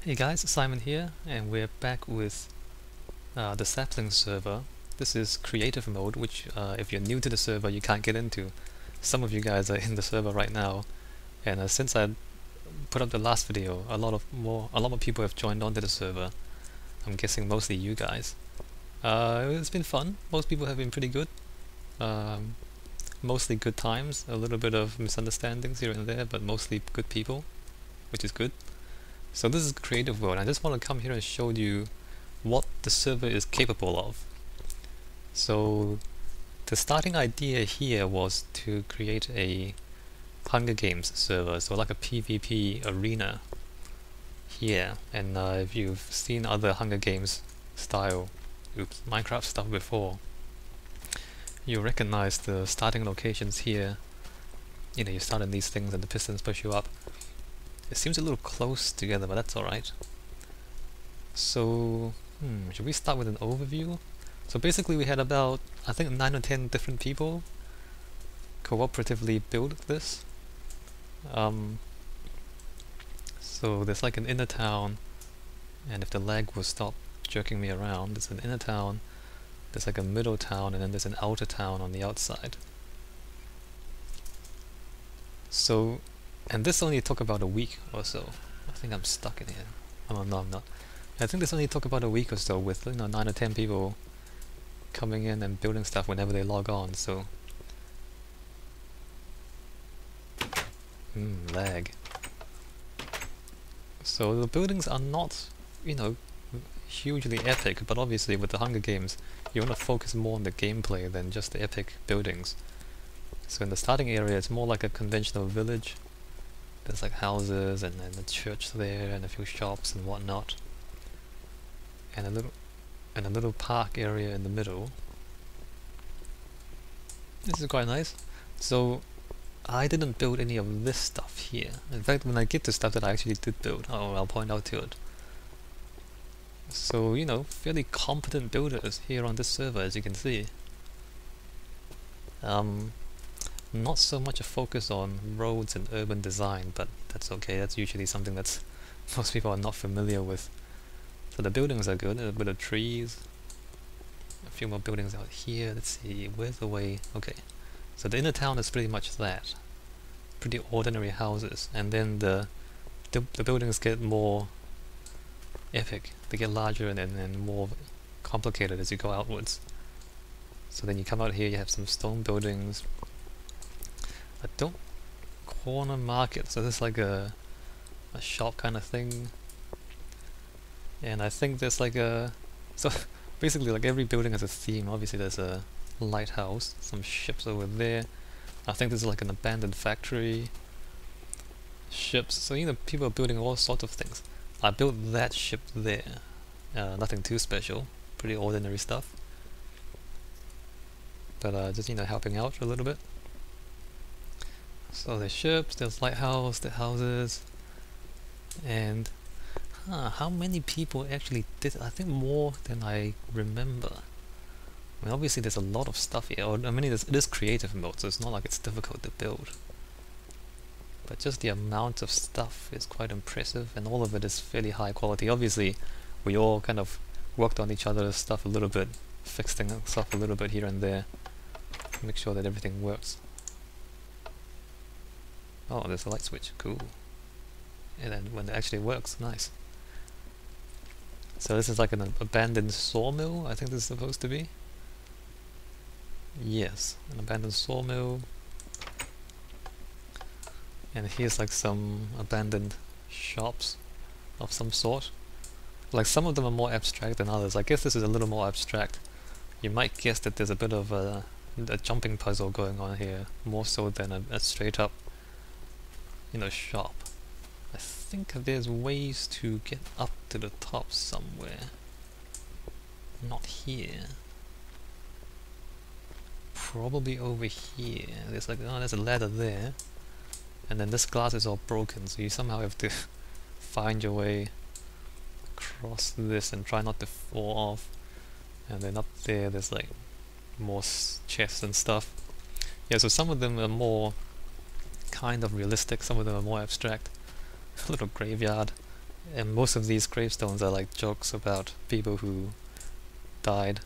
Hey guys, Simon here, and we're back with the Sapling server. This is creative mode, which if you're new to the server, you can't get into. Some of you guys are in the server right now, and since I put up the last video, a lot more people have joined onto the server. I'm guessing mostly you guys. It's been fun. Most people have been pretty good. Um, Mostly good times. A little bit of misunderstandings here and there, but mostly good people, which is good. So this is creative mode. I just want to come here and show you what the server is capable of. So the starting idea here was to create a Hunger Games server, so like a PvP arena here. And if you've seen other Hunger Games style Minecraft stuff before, you recognize the starting locations here. You know, you start in these things and the pistons push you up. It seems a little close together, but that's alright. So, should we start with an overview? So basically we had about, I think 9 or 10 different people cooperatively build this. So there's like an inner town, and if the lag will stop jerking me around, there's an inner town, there's like a middle town, and then there's an outer town on the outside. So, and this only took about a week or so. I think I'm stuck in here. Oh no, I'm not. I think this only took about a week or so with 9 or 10 people coming in and building stuff whenever they log on. So, lag. So the buildings are not, hugely epic, but obviously with the Hunger Games, you want to focus more on the gameplay than just the epic buildings. So in the starting area, it's more like a conventional village. There's like houses and a church there and a few shops and whatnot, and a little park area in the middle. This is quite nice. So I didn't build any of this stuff here. In fact, when I get to stuff that I actually did build, I'll point out to it. So, fairly competent builders here on this server, as you can see. Not so much a focus on roads and urban design, but that's okay. That's usually something that's most people are not familiar with. So the buildings are good, a bit of trees, a few more buildings out here. Let's see, where's the way? Okay, so the inner town is pretty much that. Pretty ordinary houses, and then the buildings get more epic. They get larger and more complicated as you go outwards. So then you come out here, you have some stone buildings. Corner market, so this is like a shop kind of thing. And I think there's like so basically like every building has a theme. Obviously there's a lighthouse, some ships over there. I think there's like an abandoned factory, ships. So people are building all sorts of things. I built that ship there. Nothing too special, pretty ordinary stuff. But just helping out a little bit. So there's ships, there's lighthouse, the houses, and how many people actually did it? I think more than I remember. I mean, obviously there's a lot of stuff here. It is creative mode, so it's not like it's difficult to build. But just the amount of stuff is quite impressive, and all of it is fairly high quality. Obviously, we all kind of worked on each other's stuff a little bit, fixed stuff a little bit here and there, make sure that everything works. Oh, there's a light switch, cool. And then when it actually works, nice. So this is like an abandoned sawmill, I think this is supposed to be. Yes, an abandoned sawmill. And here's like some abandoned shops of some sort. Like some of them are more abstract than others. I guess this is a little more abstract. You might guess that there's a bit of a jumping puzzle going on here, more so than a straight up shop. I think there's ways to get up to the top somewhere. Not here. Probably over here. There's like, there's a ladder there. And then this glass is all broken, so you somehow have to find your way across this and try not to fall off. And then up there's like more chests and stuff. Yeah, so some of them are more kind of realistic, some of them are more abstract. A little graveyard, And most of these gravestones are like jokes about people who died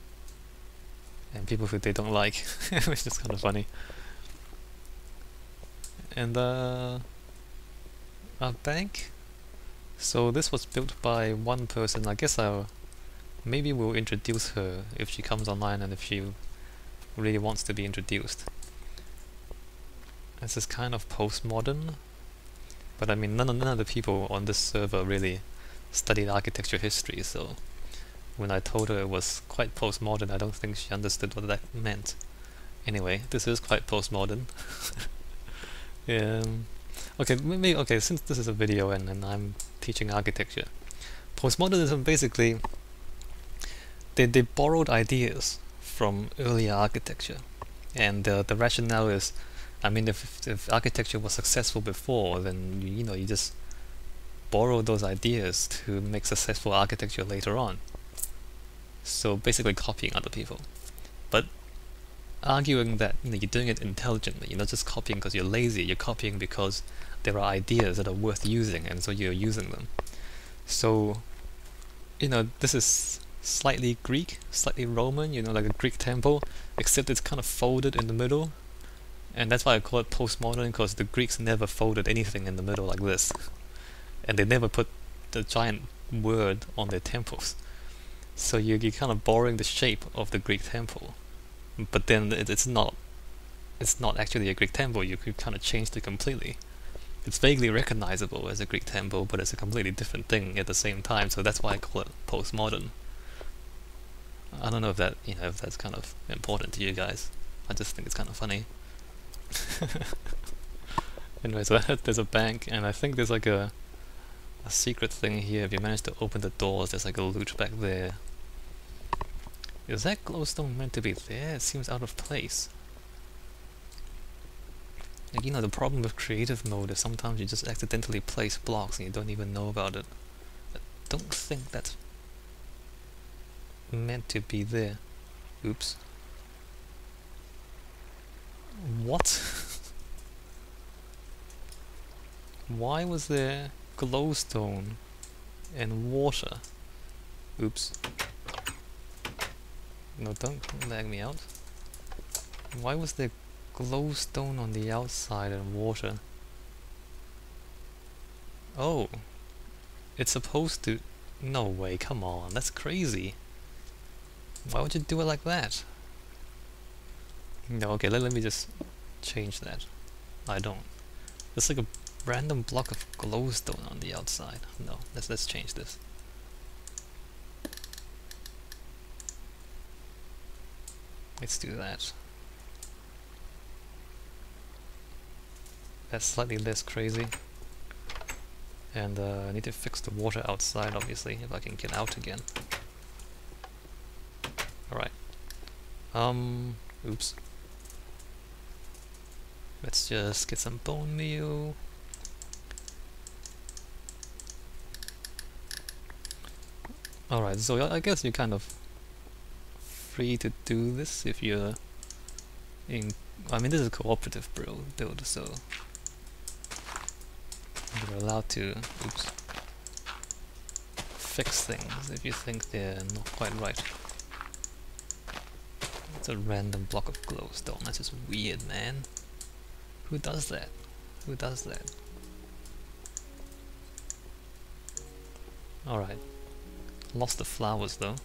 and people who they don't like, which is kind of funny. And our bank. So this was built by one person. I guess maybe we'll introduce her if she comes online and if she really wants to be introduced. This is kind of postmodern, but I mean none of the people on this server really studied architecture history, so when I told her it was quite postmodern, I don't think she understood what that meant. Anyway, this is quite postmodern. Okay, since this is a video and I'm teaching architecture, postmodernism basically they borrowed ideas from earlier architecture, and the rationale is, I mean, if architecture was successful before, then you just borrow those ideas to make successful architecture later on. So basically copying other people, but arguing that you're doing it intelligently. You're not just copying because you're lazy. You're copying because there are ideas that are worth using, and so you're using them. So this is slightly Greek, slightly Roman, like a Greek temple, except it's kind of folded in the middle, and that's why I call it postmodern, because the Greeks never folded anything in the middle like this, and they never put the giant word on their temples. So you're kind of borrowing the shape of the Greek temple, but then it's not actually a Greek temple. You could kind of change it completely. It's vaguely recognizable as a Greek temple, but it's a completely different thing at the same time. So that's why I call it postmodern. I don't know if that if that's kind of important to you guys. I just think it's kind of funny. Anyway, so there's a bank, and I think there's like a secret thing here. If you manage to open the doors, there's like a loot back there. Is that glowstone meant to be there? It seems out of place. Like, the problem with creative mode is sometimes you just accidentally place blocks and you don't even know about it. I don't think that's meant to be there. Oops. What? Why was there glowstone and water? Oops. No, don't lag me out. Why was there glowstone on the outside and water? Oh, it's supposed to... No way, come on, that's crazy. Why would you do it like that? No, okay, let me just change that. I don't. There's like a random block of glowstone on the outside. No, let's change this. Let's do that. That's slightly less crazy. And I need to fix the water outside, obviously, if I can get out again. Alright. Oops. Let's just get some bone meal. Alright, so I guess you're kind of free to do this if you're in... I mean, this is a cooperative build, so you're allowed to fix things if you think they're not quite right. It's a random block of glowstone. That's just weird, man. Who does that? Who does that? Alright. Lost the flowers though.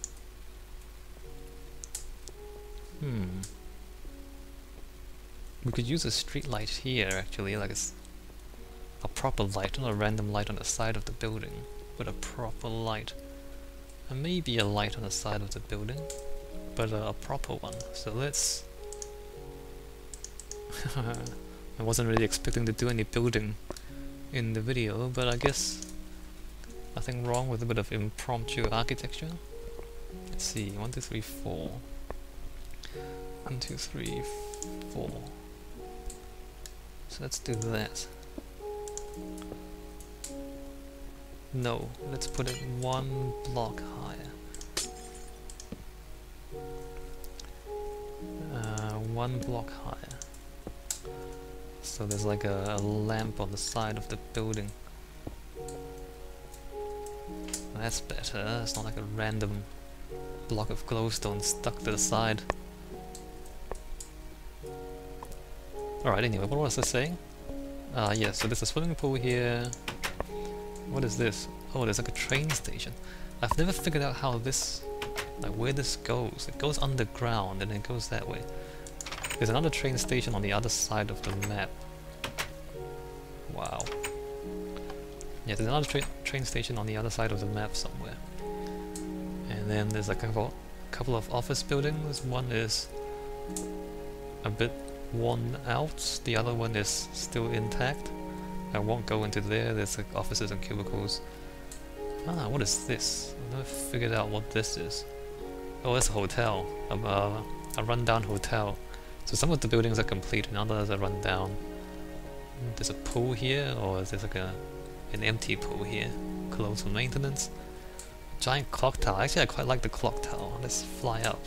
We could use a street light here actually, like a proper light, not a random light on the side of the building, but a proper light. And maybe a light on the side of the building, but a proper one. So let's... I wasn't really expecting to do any building in the video, but I guess nothing wrong with a bit of impromptu architecture. Let's see, 1, 2, 3, 4. 1, 2, 3, 4. So let's do that. No, let's put it 1 block higher. 1 block higher. So there's like a lamp on the side of the building. that's better. It's not like a random block of glowstone stuck to the side. Alright, anyway, what was I saying? Yeah, so there's a swimming pool here. What is this? Oh, there's like a train station. I've never figured out how this, like where this goes. It goes underground and it goes that way. There's another train station on the other side of the map. Wow. Yeah, there's another train station on the other side of the map somewhere. And then there's a couple of office buildings. One is a bit worn out, the other one is still intact. I won't go into there, there's like offices and cubicles. Ah, what is this? I've never figured out what this is. Oh, it's a hotel. A rundown hotel. So some of the buildings are complete and others are run down. There's a pool here, or is there like an empty pool here? Closed for maintenance. Giant clock tower. Actually, I quite like the clock tower. Let's fly up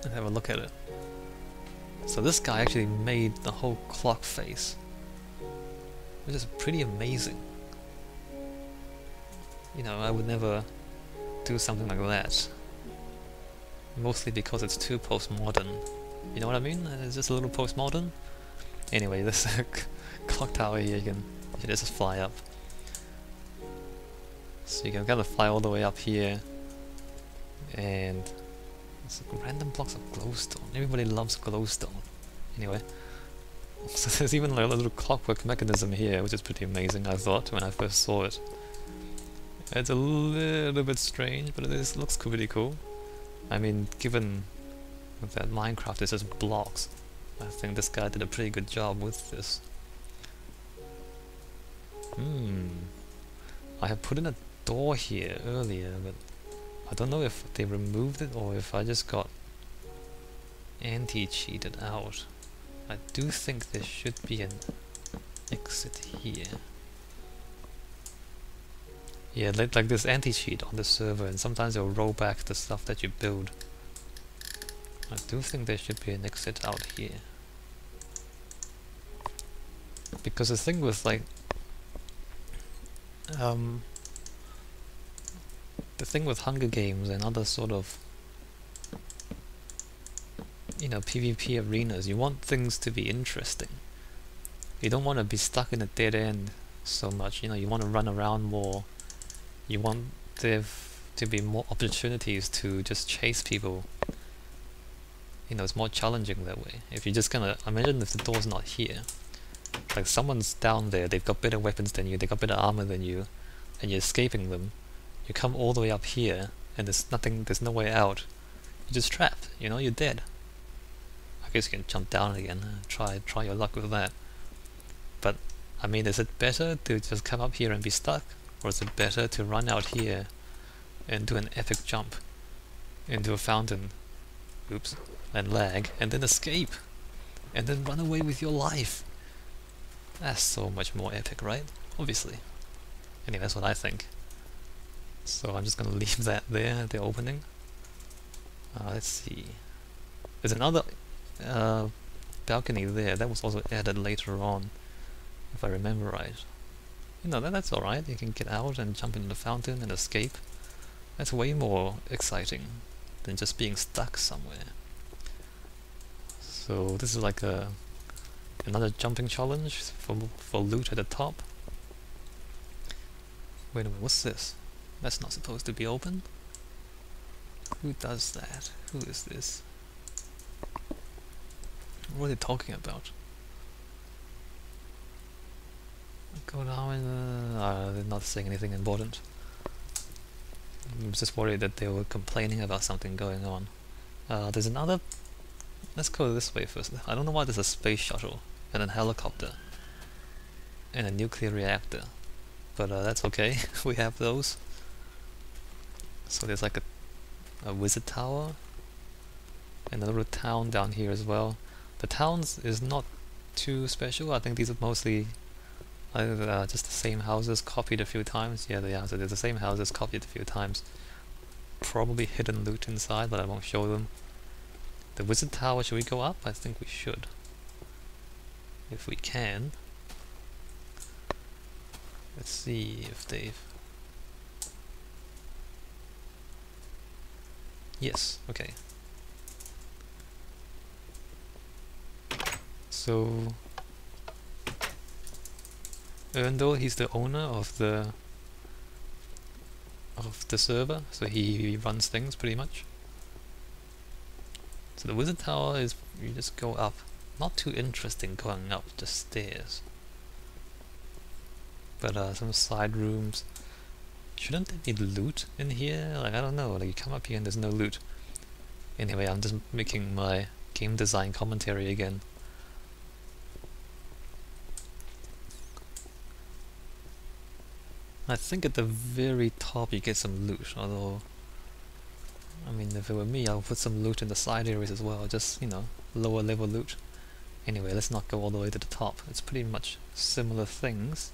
and have a look at it. So this guy actually made the whole clock face, which is pretty amazing. You know, I would never do something like that. Mostly because it's too postmodern. You know what I mean? It's just a little postmodern. Anyway, this clock tower here, you can just fly up. So you can kind of fly all the way up here, and it's like random blocks of glowstone. Everybody loves glowstone. Anyway, so there's even like a little clockwork mechanism here, which is pretty amazing, I thought, when I first saw it. It's a little bit strange, but it looks pretty cool. I mean, given that Minecraft is just blocks, I think this guy did a pretty good job with this. I have put in a door here earlier, but I don't know if they removed it or if I just got anti-cheated out. I do think there should be an exit here. Yeah, like this anti-cheat on the server, and sometimes it'll roll back the stuff that you build. I do think there should be an exit out here. Because the thing with like the thing with Hunger Games and other sort of, you know, PvP arenas, you want things to be interesting. You don't want to be stuck in a dead end so much, you know, you want to run around more. You want there to be more opportunities to just chase people. You know, it's more challenging that way. If you just kinda imagine if the door's not here, like someone's down there, they've got better weapons than you, they've got better armor than you, and you're escaping them. You come all the way up here, and there's no way out. You're just trapped, you know, you're dead. I guess you can jump down again, try your luck with that. But, I mean, is it better to just come up here and be stuck? Or is it better to run out here and do an epic jump into a fountain, oops, and lag, and then escape, and then run away with your life? That's so much more epic, right? Obviously. Anyway, that's what I think. So I'm just gonna leave that there at the opening. Let's see. There's another balcony there. That was also added later on, if I remember right. You know, that's alright. You can get out and jump into the fountain and escape. That's way more exciting than just being stuck somewhere. So this is like another jumping challenge for loot at the top. Wait a minute, what's this? That's not supposed to be open? Who does that? Who is this? What are they talking about? Go down, they're not saying anything important. I was just worried that they were complaining about something going on. There's another... Let's go this way first. I don't know why there's a space shuttle and a helicopter and a nuclear reactor, but that's okay. We have those. So there's like a wizard tower and a little town down here as well. The towns is not too special. I think these are mostly just the same houses copied a few times. Yeah, they are. So there's the same houses copied a few times. Probably hidden loot inside, but I won't show them. The wizard tower, should we go up? I think we should. If we can. Let's see if they've... Yes, okay. So Erndl, he's the owner of the server, so he runs things pretty much. So the wizard tower is, you just go up. Not too interesting going up, just stairs. But some side rooms. Shouldn't there be loot in here? Like, I don't know, like you come up here and there's no loot. Anyway, I'm just making my game design commentary again. I think at the very top you get some loot, although I mean if it were me I would put some loot in the side areas as well, just, you know, lower level loot. Anyway, let's not go all the way to the top. It's pretty much similar things.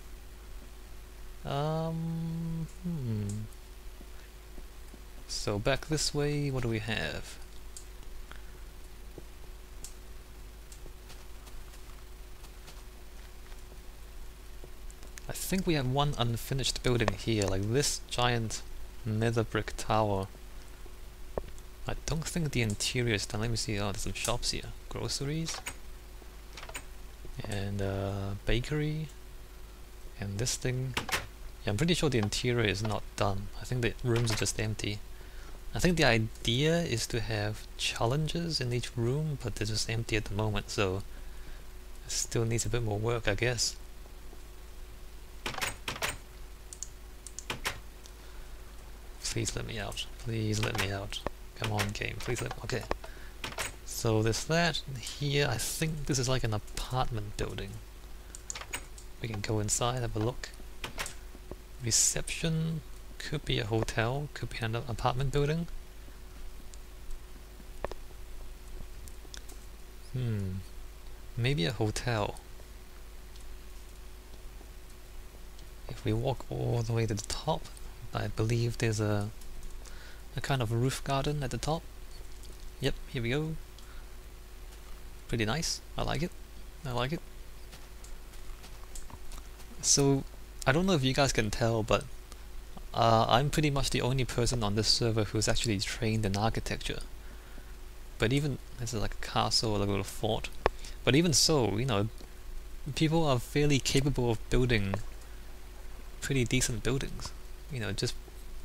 So back this way, what do we have? I think we have one unfinished building here, like this giant nether brick tower. I don't think the interior is done. Let me see. Oh, there's some shops here. Groceries. And bakery. And this thing. Yeah, I'm pretty sure the interior is not done. I think the rooms are just empty. I think the idea is to have challenges in each room, but they're just empty at the moment, so it still needs a bit more work, I guess. Please let me out. Please let me out. Come on, game. Please let me... Okay. So there's that. Here, I think this is like an apartment building. We can go inside, have a look. Reception. Could be a hotel. Could be an apartment building. Maybe a hotel. If we walk all the way to the top, I believe there's a kind of roof garden at the top. Yep, here we go. Pretty nice. I like it. I like it. So, I don't know if you guys can tell, but I'm pretty much the only person on this server who's actually trained in architecture. But even, this is like a castle or like a little fort. But even so, you know, people are fairly capable of building pretty decent buildings. You know, just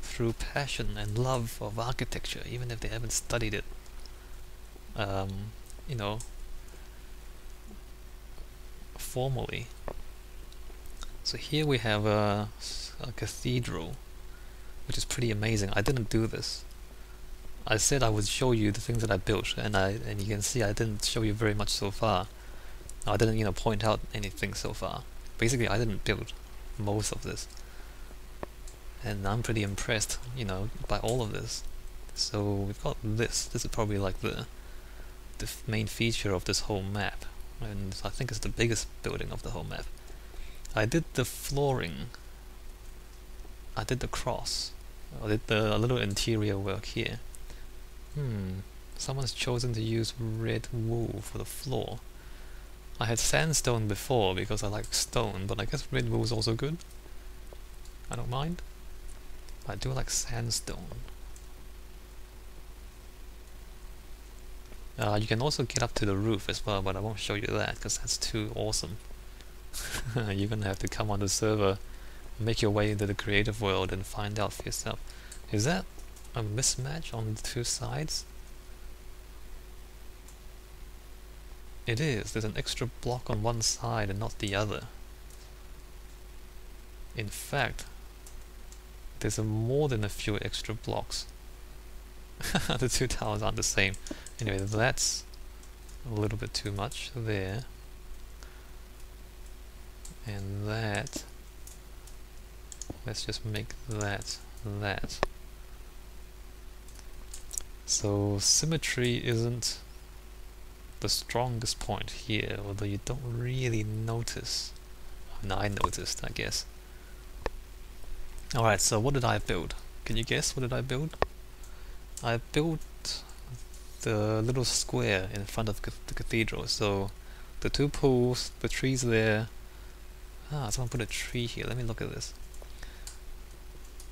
through passion and love of architecture, even if they haven't studied it. You know, formally. So here we have a cathedral, which is pretty amazing. I didn't do this. I said I would show you the things that I built, and you can see I didn't show you very much so far. I didn't, you know, point out anything so far. Basically, I didn't build most of this, and I'm pretty impressed, you know, by all of this. So we've got this. This is probably like the main feature of this whole map, and I think it's the biggest building of the whole map. I did the flooring. I did the cross. I did the little interior work here. Someone's chosen to use red wool for the floor. I had sandstone before because I like stone, but I guess red wool is also good. I don't mind. I do like sandstone. You can also get up to the roof as well, but I won't show you that because that's too awesome. You're gonna have to come on the server, make your way into the creative world and find out for yourself. Is that a mismatch on the two sides? It is. There's an extra block on one side and not the other. In fact, there's more than a few extra blocks. The two towers aren't the same. Anyway, that's a little bit too much there. And that, let's just make that. So symmetry isn't the strongest point here, although you don't really notice. I mean, I noticed, I guess. Alright, so what did I build? Can you guess what did I build? I built the little square in front of the cathedral, so the two pools, the trees there. Someone put a tree here. Let me look at this.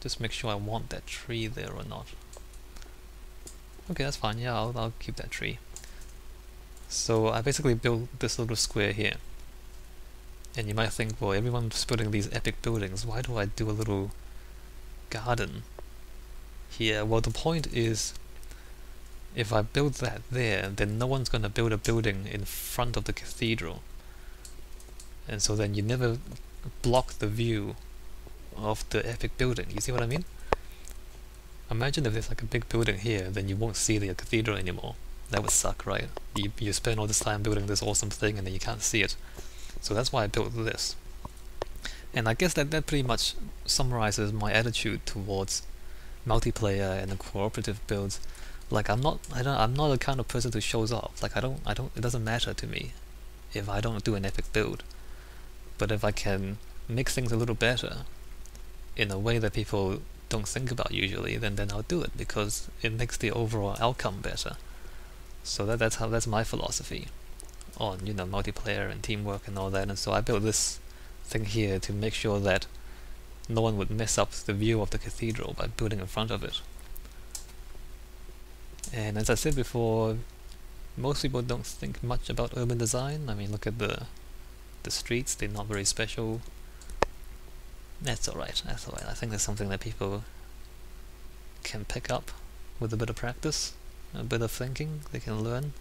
Just make sure I want that tree there or not. Okay, that's fine. Yeah, I'll keep that tree. So I basically built this little square here. And you might think, well, everyone's building these epic buildings. Why do I do a little garden here? Well, the point is, if I build that there, then no one's going to build a building in front of the cathedral. And so then you never block the view of the epic building. You see what I mean? Imagine if there's like a big building here, then you won't see the cathedral anymore. That would suck, right? You spend all this time building this awesome thing and then you can't see it. So that's why I built this. And I guess that pretty much summarizes my attitude towards multiplayer and the cooperative builds. Like I'm not the kind of person who shows off. Like I don't it doesn't matter to me if I don't do an epic build. But if I can make things a little better in a way that people don't think about usually, then I'll do it because it makes the overall outcome better. So that's my philosophy on multiplayer and teamwork and all that. And so I built this thing here to make sure that no one would mess up the view of the cathedral by building in front of it. And as I said before, most people don't think much about urban design. I mean, look at the streets, they're not very special. That's alright, I think that's something that people can pick up with a bit of practice, a bit of thinking, they can learn.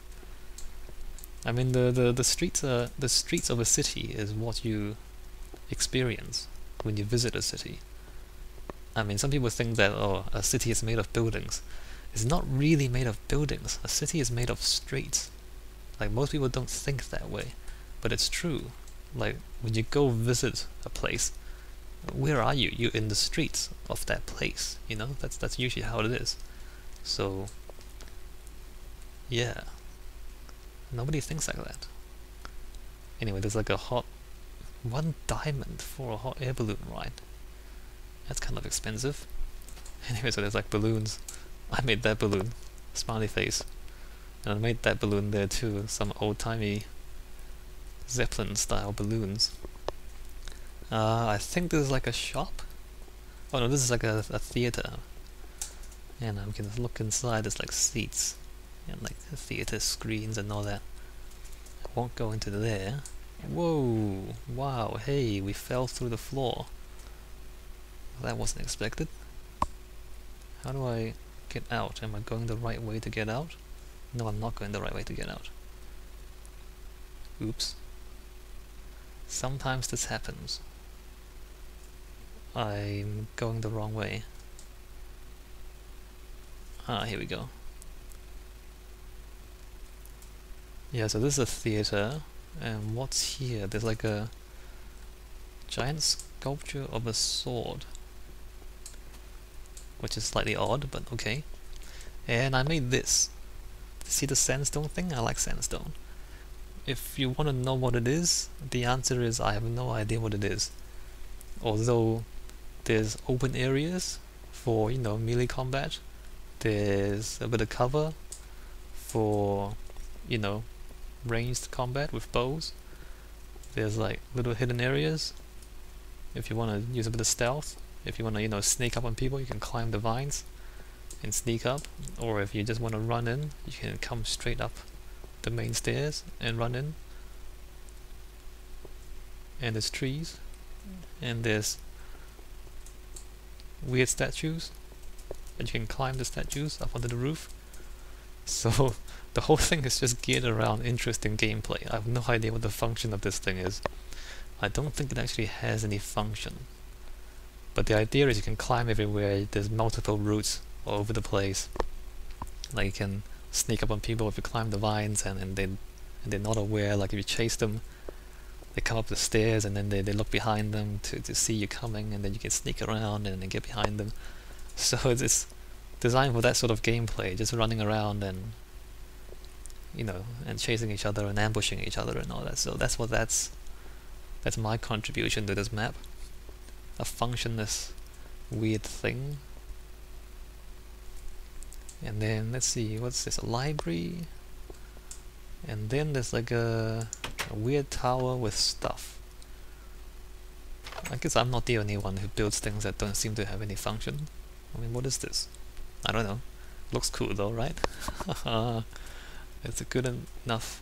I mean, the streets of a city is what you experience when you visit a city. I mean, some people think that, oh, a city is made of buildings. It's not really made of buildings. A city is made of streets. Like, most people don't think that way, but it's true. Like, when you go visit a place, where are you? You're in the streets of that place, you know? That's usually how it is. So, yeah. Nobody thinks like that. Anyway, there's like one diamond for a hot air balloon ride. That's kind of expensive. Anyway, so there's like balloons. I made that balloon, smiley face. And I made that balloon there too, some old-timey Zeppelin style balloons. I think this is like a shop. Oh no, this is like a theater. And I can look inside, there's like seats and like theater screens and all that. I won't go into there. Whoa, wow, hey, we fell through the floor. That wasn't expected. How do I get out? Am I going the right way to get out? No, I'm not going the right way to get out. Oops. Sometimes this happens. I'm going the wrong way. Ah, here we go. Yeah, so this is a theater, and what's here? There's like a giant sculpture of a sword, which is slightly odd, but okay. And I made this. See the sandstone thing? I like sandstone. If you want to know what it is, the answer is I have no idea what it is. Although there's open areas for, melee combat. There's a bit of cover for, ranged combat with bows. There's like little hidden areas if you want to use a bit of stealth. If you want to, sneak up on people, you can climb the vines and sneak up. Or if you just want to run in, you can come straight up the main stairs and run in. And there's trees. And there's weird statues. And you can climb the statues up onto the roof. So the whole thing is just geared around interesting gameplay. I have no idea what the function of this thing is. I don't think it actually has any function. But the idea is you can climb everywhere. There's multiple routes all over the place. Like you can sneak up on people if you climb the vines and they're not aware. Like if you chase them, they come up the stairs and then they look behind them to see you coming, and then you can sneak around and then get behind them. So it's designed for that sort of gameplay, just running around and and chasing each other and ambushing each other and all that. So that's my contribution to this map. A functionless weird thing. And then let's see, what's this? A library. And then there's like a weird tower with stuff. I guess I'm not the only one who builds things that don't seem to have any function. I mean, what is this? I don't know. Looks cool though, right? It's a good enough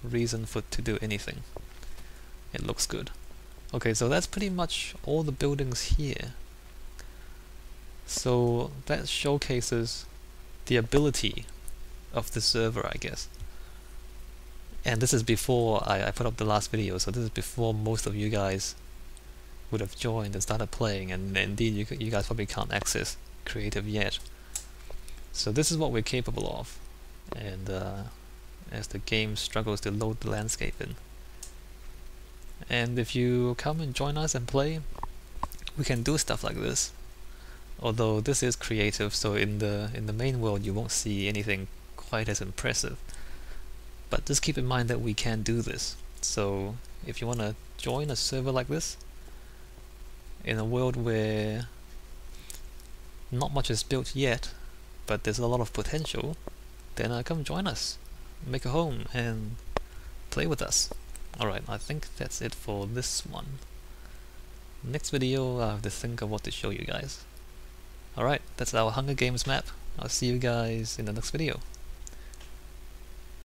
reason to do anything. It looks good. Okay, so that's pretty much all the buildings here. So that showcases the ability of the server, I guess. And this is before I put up the last video, so this is before most of you guys would have joined and started playing, and indeed you guys probably can't access creative yet. So this is what we're capable of, and as the game struggles to load the landscape in. And if you come and join us and play, we can do stuff like this. Although this is creative, so in the main world you won't see anything quite as impressive. But just keep in mind that we can do this. So if you want to join a server like this, in a world where not much is built yet, but there's a lot of potential, then come join us, make a home, and play with us. Alright, I think that's it for this one. Next video I have to think of what to show you guys. Alright, that's our Hunger Games map. I'll see you guys in the next video.